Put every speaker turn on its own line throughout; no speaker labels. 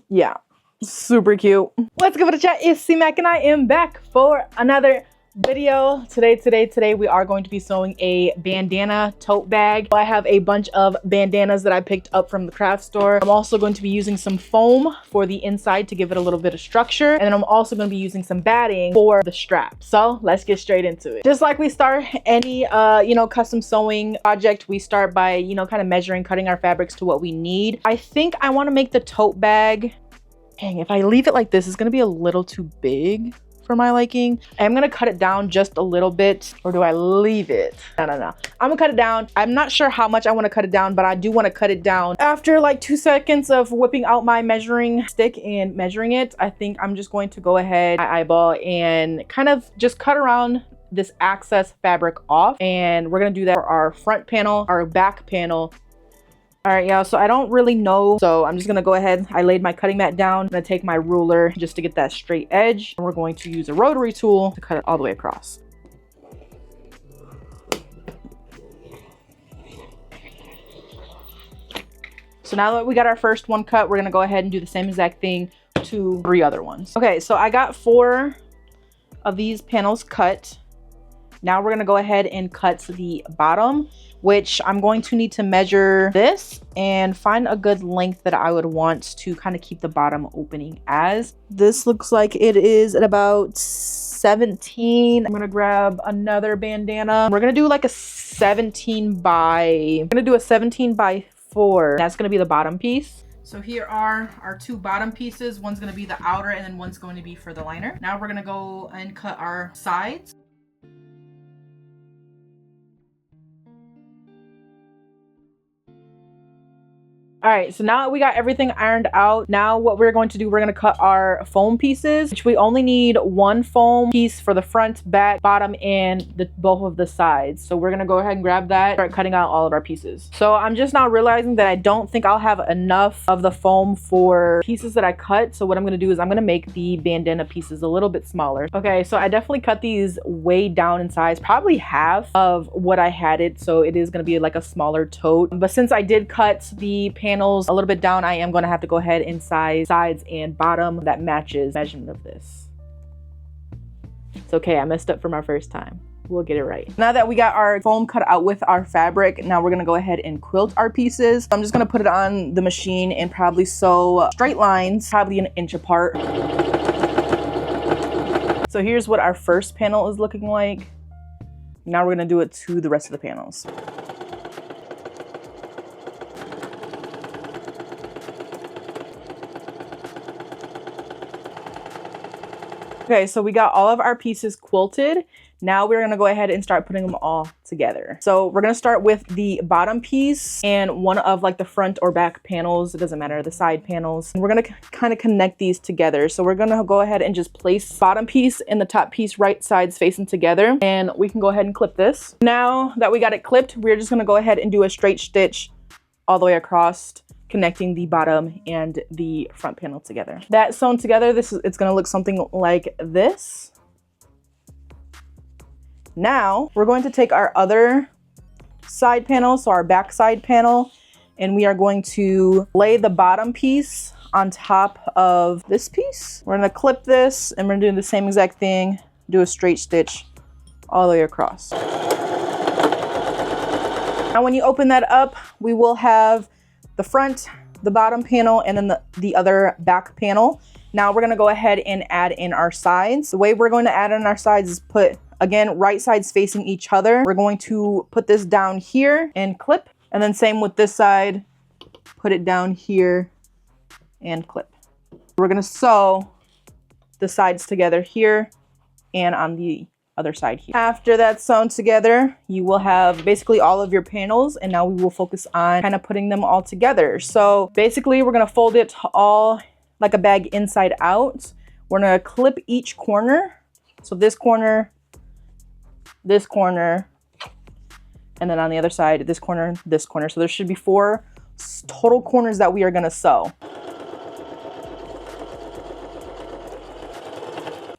Yeah, super cute. What's good with the chat? It's C-Mac and I am back for another video. Today we are going to be sewing a bandana tote bag. I have a bunch of bandanas that I picked up from the craft store. I'm also going to be using some foam for the inside to give it a little bit of structure, and then I'm also going to be using some batting for the strap. So let's get straight into it. Just like we start any custom sewing project, we start by kind of measuring, cutting our fabrics to what we need. I think I want to make the tote bag, dang, if I leave it like this, it's going to be a little too big for my liking. I'm gonna cut it down just a little bit, or do I leave it? No. I'm gonna cut it down. I'm not sure how much I want to cut it down, but I do want to cut it down. After like 2 seconds of whipping out my measuring stick and measuring it, I think I'm just going to go ahead, eyeball, and kind of just cut around this excess fabric off. And we're gonna do that for our front panel, our back panel. All right, y'all, so I don't really know. So I'm just gonna go ahead. I laid my cutting mat down. I'm gonna take my ruler just to get that straight edge. And we're going to use a rotary tool to cut it all the way across. So now that we got our first one cut, we're gonna go ahead and do the same exact thing to 3 other ones. Okay, so I got 4 of these panels cut. Now we're gonna go ahead and cut the bottom, which I'm going to need to measure this and find a good length that I would want to kind of keep the bottom opening as. This looks like it is at about 17. I'm gonna grab another bandana. We're gonna do like a 17 by 4. That's gonna be the bottom piece. So here are our 2 bottom pieces. One's gonna be the outer and then one's going to be for the liner. Now we're gonna go and cut our sides. All right, so now that we got everything ironed out, now what we're going to do, we're going to cut our foam pieces, which we only need 1 foam piece for the front, back, bottom, and both of the sides. So we're going to go ahead and grab that, start cutting out all of our pieces. So I'm just now realizing that I don't think I'll have enough of the foam for pieces that I cut. So what I'm going to do is I'm going to make the bandana pieces a little bit smaller. Okay, so I definitely cut these way down in size, probably half of what I had it. So it is going to be like a smaller tote. But since I did cut the panels a little bit down, I am going to have to go ahead and size sides and bottom that matches the measurement of this. It's okay, I messed up from our first time. We'll get it right. Now that we got our foam cut out with our fabric, now we're gonna go ahead and quilt our pieces. I'm just gonna put it on the machine and probably sew straight lines, probably 1 inch apart. So here's what our first panel is looking like. Now we're gonna do it to the rest of the panels. Okay, so we got all of our pieces quilted. Now we're gonna go ahead and start putting them all together. So we're gonna start with the bottom piece and one of like the front or back panels. It doesn't matter, the side panels. And we're gonna kind of connect these together. So we're gonna go ahead and just place bottom piece and the top piece right sides facing together. And we can go ahead and clip this. Now that we got it clipped, we're just gonna go ahead and do a straight stitch all the way across, connecting the bottom and the front panel together. That sewn together, it's gonna look something like this. Now we're going to take our other side panel, so our back side panel, and we are going to lay the bottom piece on top of this piece. We're gonna clip this and we're gonna do the same exact thing, do a straight stitch all the way across. Now when you open that up, we will have the front, the bottom panel, and then the other back panel. Now we're gonna go ahead and add in our sides. The way we're going to add in our sides is put, again, right sides facing each other. We're going to put this down here and clip, and then same with this side, put it down here and clip. We're gonna sew the sides together here and on the other side here. After that's sewn together, you will have basically all of your panels, and now we will focus on kind of putting them all together. So basically we're gonna fold it all like a bag inside out. We're gonna clip each corner. So this corner, and then on the other side, this corner, this corner. So there should be 4 total corners that we are gonna sew.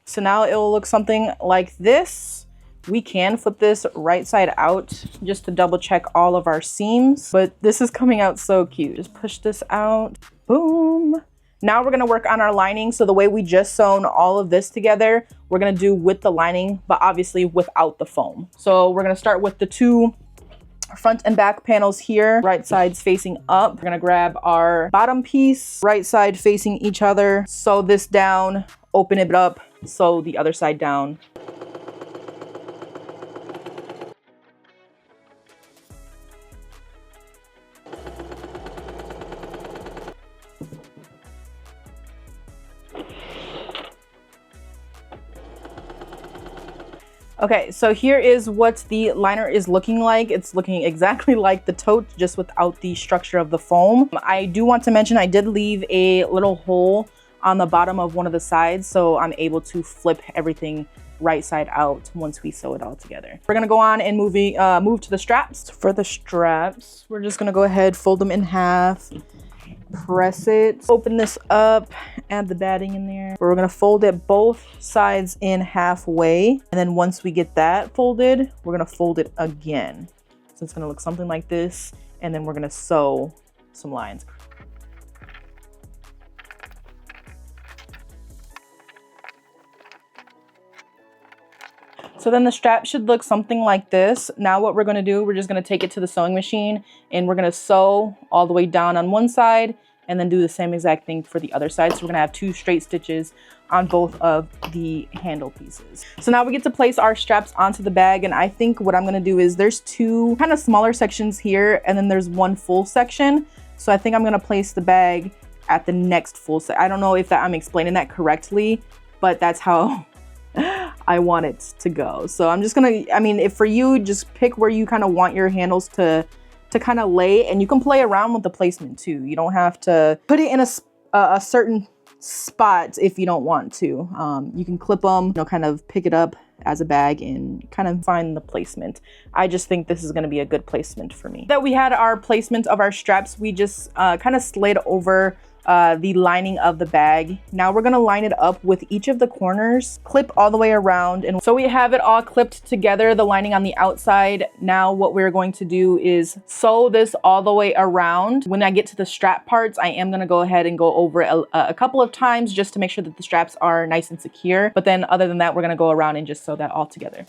So now it will look something like this. We can flip this right side out just to double check all of our seams, but this is coming out so cute. Just push this out, boom. Now we're gonna work on our lining. So the way we just sewn all of this together, we're gonna do with the lining, but obviously without the foam. So we're gonna start with the 2 front and back panels here, right sides facing up. We're gonna grab our bottom piece, right side facing each other, sew this down, open it up, sew the other side down. Okay, so here is what the liner is looking like. It's looking exactly like the tote, just without the structure of the foam. I do want to mention I did leave a little hole on the bottom of one of the sides, so I'm able to flip everything right side out once we sew it all together. We're gonna go on and move to the straps. For the straps, we're just gonna go ahead, fold them in half, press it, open this up, add the batting in there. We're gonna fold it both sides in halfway, and then once we get that folded, we're gonna fold it again. So it's gonna look something like this, and then we're gonna sew some lines. So then the strap should look something like this. Now what we're gonna do, we're just gonna take it to the sewing machine and we're gonna sew all the way down on one side and then do the same exact thing for the other side. So we're gonna have 2 straight stitches on both of the handle pieces. So now we get to place our straps onto the bag, and I think what I'm gonna do is there's 2 kind of smaller sections here and then there's 1 full section. So I think I'm gonna place the bag at the next full set. I don't know if I'm explaining that correctly, but that's how I want it to go. So I'm just gonna, I mean, if for you, just pick where you kind of want your handles to kind of lay, and you can play around with the placement too. You don't have to put it in a certain spot if you don't want to. You can clip them, you know, kind of pick it up as a bag and kind of find the placement. I just think this is going to be a good placement for me. That we had our placement of our straps, we just kind of slid over the lining of the bag. Now we're gonna line it up with each of the corners, clip all the way around. And so we have it all clipped together, the lining on the outside. Now what we're going to do is sew this all the way around. When I get to the strap parts, I am gonna go ahead and go over it a couple of times just to make sure that the straps are nice and secure. But then other than that, we're gonna go around and just sew that all together.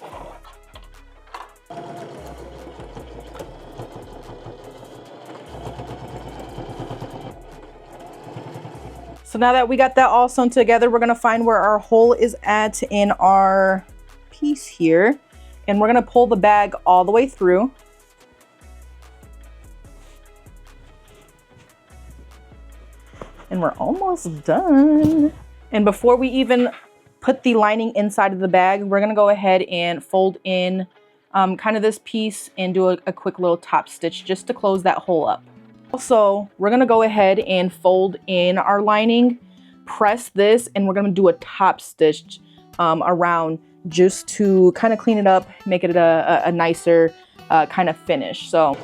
So now that we got that all sewn together, we're gonna find where our hole is at in our piece here. And we're gonna pull the bag all the way through. And we're almost done. And before we even put the lining inside of the bag, we're gonna go ahead and fold in kind of this piece and do a quick little top stitch just to close that hole up. Also, we're gonna go ahead and fold in our lining, press this, and we're gonna do a top stitch around just to kind of clean it up, make it a nicer kind of finish. So,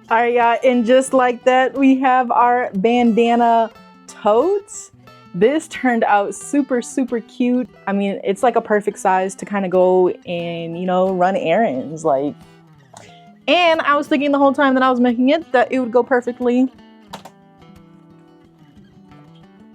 all right, yeah, and just like that, we have our bandana tote. This turned out super, super cute. I mean, it's like a perfect size to kind of go and, you know, run errands, like. And I was thinking the whole time that I was making it that it would go perfectly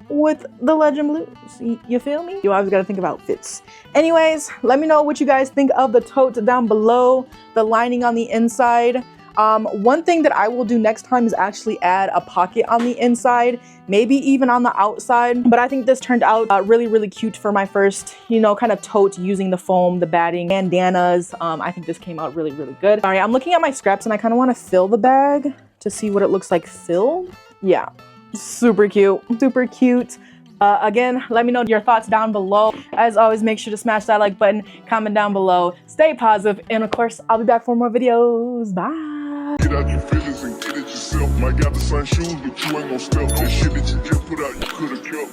with the Legend Blues. You feel me? You always gotta think about fits. Anyways, let me know what you guys think of the tote down below, the lining on the inside. One thing that I will do next time is actually add a pocket on the inside, maybe even on the outside. But I think this turned out really, really cute for my first, you know, kind of tote using the foam, the batting, bandanas. I think this came out really, really good. All right, I'm looking at my scraps and I kind of want to fill the bag to see what it looks like filled. Yeah, super cute, super cute. Again, let me know your thoughts down below. As always, make sure to smash that like button, comment down below, stay positive, and of course, I'll be back for more videos. Bye.
Get out your feelings and get it yourself. Might got the same shoes, but you ain't gon' step. That shit that you just put out, you could've kept.